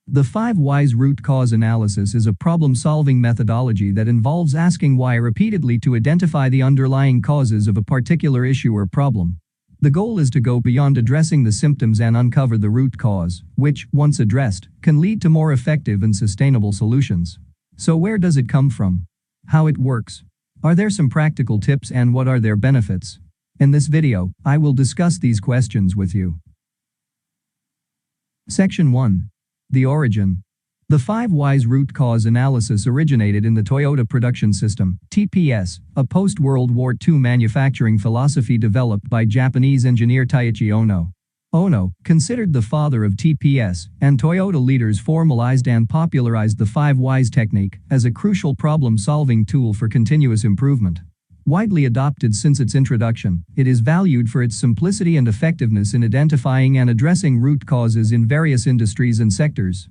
The 5 whys root cause analysis is a problem-solving methodology that involves asking why repeatedly to identify the underlying causes of a particular issue or problem. The goal is to go beyond addressing the symptoms and uncover the root cause, which, once addressed, can lead to more effective and sustainable solutions. So where does it come from? How it works? Are there some practical tips and what are their benefits? In this video, I will discuss these questions with you. Section 1. The origin. The 5 whys root cause analysis originated in the Toyota Production System, TPS, a post-World War II manufacturing philosophy developed by Japanese engineer Taiichi Ohno. Ohno, considered the father of TPS, and Toyota leaders formalized and popularized the 5 whys technique as a crucial problem-solving tool for continuous improvement. Widely adopted since its introduction, it is valued for its simplicity and effectiveness in identifying and addressing root causes in various industries and sectors.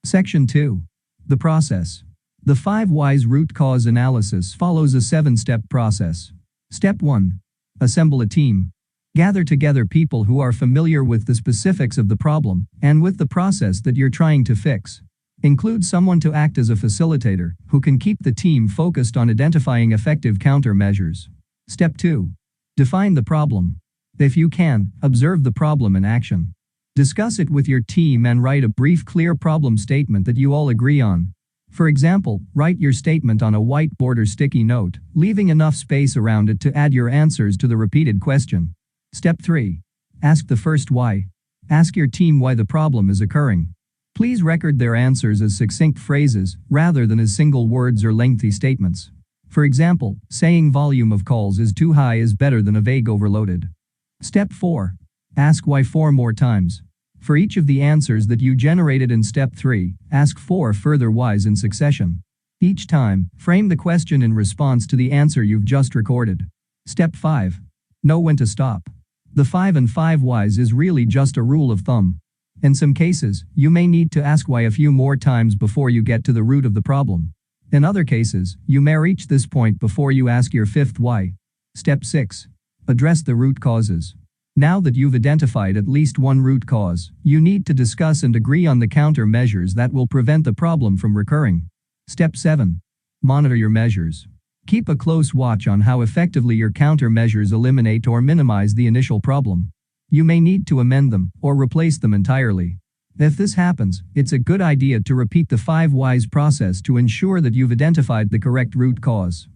Section 2. The process. The 5 whys root cause analysis follows a 7-step process. Step 1. Assemble a team. Gather together people who are familiar with the specifics of the problem and with the process that you're trying to fix. Include someone to act as a facilitator who can keep the team focused on identifying effective countermeasures. Step 2. Define the problem. If you can, observe the problem in action. Discuss it with your team and write a brief, clear problem statement that you all agree on. For example, write your statement on a whiteboard or sticky note, leaving enough space around it to add your answers to the repeated question. Step 3. Ask the first why. Ask your team why the problem is occurring. Please record their answers as succinct phrases rather than as single words or lengthy statements. For example, saying volume of calls is too high is better than a vague overloaded. Step 4. Ask why 4 more times. For each of the answers that you generated in Step 3, ask 4 further whys in succession. Each time, frame the question in response to the answer you've just recorded. Step 5. Know when to stop. The 5 and 5 whys is really just a rule of thumb. In some cases, you may need to ask why a few more times before you get to the root of the problem. In other cases, you may reach this point before you ask your 5th why. Step 6. Address the root causes. Now that you've identified at least one root cause, you need to discuss and agree on the countermeasures that will prevent the problem from recurring. Step 7. Monitor your measures. Keep a close watch on how effectively your countermeasures eliminate or minimize the initial problem. You may need to amend them or replace them entirely. If this happens, it's a good idea to repeat the 5 whys process to ensure that you've identified the correct root cause.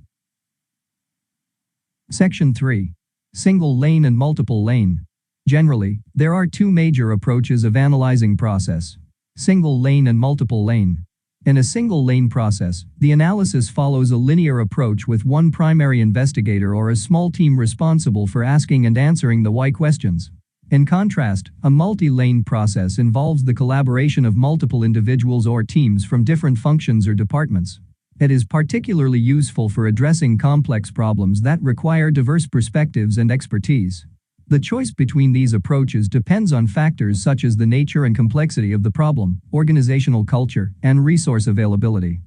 Section 3. Single lane and multiple lane. Generally, there are 2 major approaches of analyzing process: single lane and multiple lane. In a single lane process, the analysis follows a linear approach with one primary investigator or a small team responsible for asking and answering the why questions. In contrast, a multi-lane process involves the collaboration of multiple individuals or teams from different functions or departments. It is particularly useful for addressing complex problems that require diverse perspectives and expertise. The choice between these approaches depends on factors such as the nature and complexity of the problem, organizational culture, and resource availability.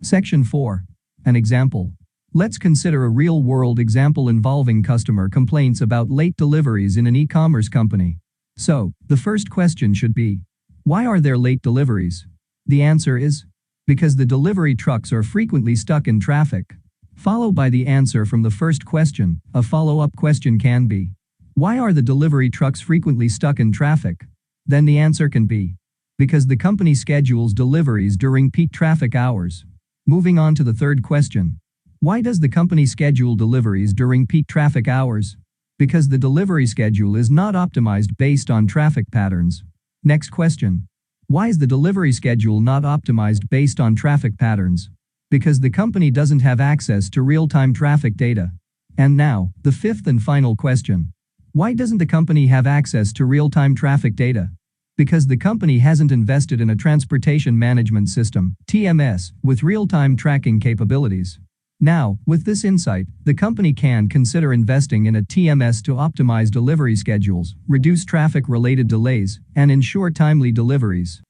Section 4. An example. Let's consider a real-world example involving customer complaints about late deliveries in an e-commerce company. So, the first question should be, why are there late deliveries? The answer is, because the delivery trucks are frequently stuck in traffic. Followed by the answer from the first question, a follow-up question can be, why are the delivery trucks frequently stuck in traffic? Then the answer can be, because the company schedules deliveries during peak traffic hours. Moving on to the third question, why does the company schedule deliveries during peak traffic hours? Because the delivery schedule is not optimized based on traffic patterns. Next question, why is the delivery schedule not optimized based on traffic patterns? Because the company doesn't have access to real-time traffic data. And now, the fifth and final question. Why doesn't the company have access to real-time traffic data? Because the company hasn't invested in a transportation management system, TMS, with real-time tracking capabilities. Now, with this insight, the company can consider investing in a TMS to optimize delivery schedules, reduce traffic-related delays, and ensure timely deliveries.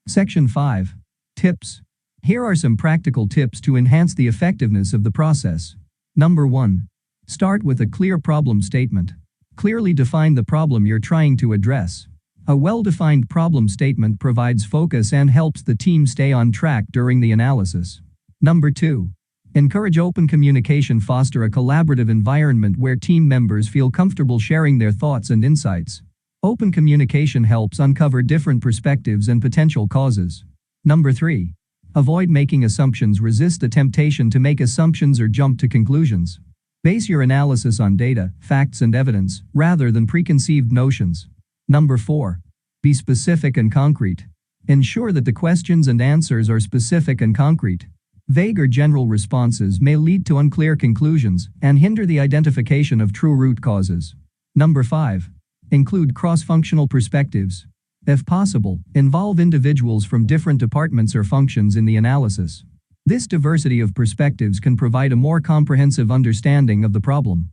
Section 5. Tips. Here are some practical tips to enhance the effectiveness of the process. Number 1. Start with a clear problem statement. Clearly define the problem you're trying to address. A well-defined problem statement provides focus and helps the team stay on track during the analysis. Number 2. Encourage open communication. Foster a collaborative environment where team members feel comfortable sharing their thoughts and insights. Open communication helps uncover different perspectives and potential causes. Number 3. Avoid making assumptions. Resist the temptation to make assumptions or jump to conclusions. Base your analysis on data, facts, and evidence, rather than preconceived notions. Number 4. Be specific and concrete. Ensure that the questions and answers are specific and concrete. Vague or general responses may lead to unclear conclusions and hinder the identification of true root causes. Number 5. Include cross-functional perspectives. If possible, involve individuals from different departments or functions in the analysis. This diversity of perspectives can provide a more comprehensive understanding of the problem.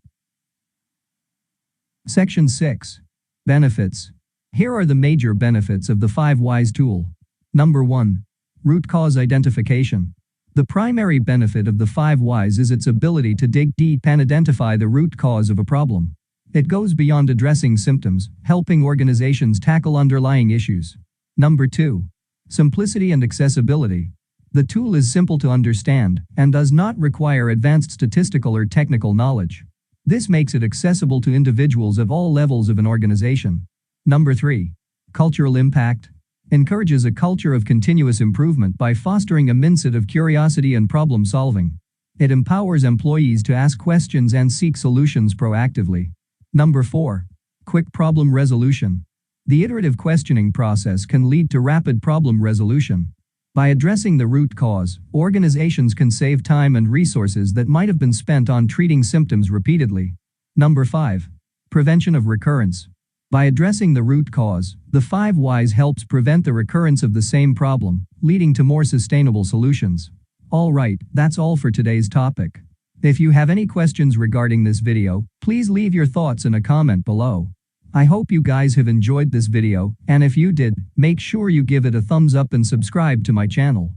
Section 6. Benefits. Here are the major benefits of the 5 Whys tool. Number 1. Root cause identification. The primary benefit of the 5 Whys is its ability to dig deep and identify the root cause of a problem. It goes beyond addressing symptoms, helping organizations tackle underlying issues. Number 2. Simplicity and accessibility. The tool is simple to understand and does not require advanced statistical or technical knowledge. This makes it accessible to individuals of all levels of an organization. Number 3. Cultural impact. Encourages a culture of continuous improvement by fostering a mindset of curiosity and problem solving. It empowers employees to ask questions and seek solutions proactively. Number 4. Quick problem resolution. The iterative questioning process can lead to rapid problem resolution. By addressing the root cause, organizations can save time and resources that might have been spent on treating symptoms repeatedly. Number 5. Prevention of recurrence. By addressing the root cause, the 5 Whys helps prevent the recurrence of the same problem, leading to more sustainable solutions. Alright, that's all for today's topic. If you have any questions regarding this video, please leave your thoughts in a comment below. I hope you guys have enjoyed this video, and if you did, make sure you give it a thumbs up and subscribe to my channel.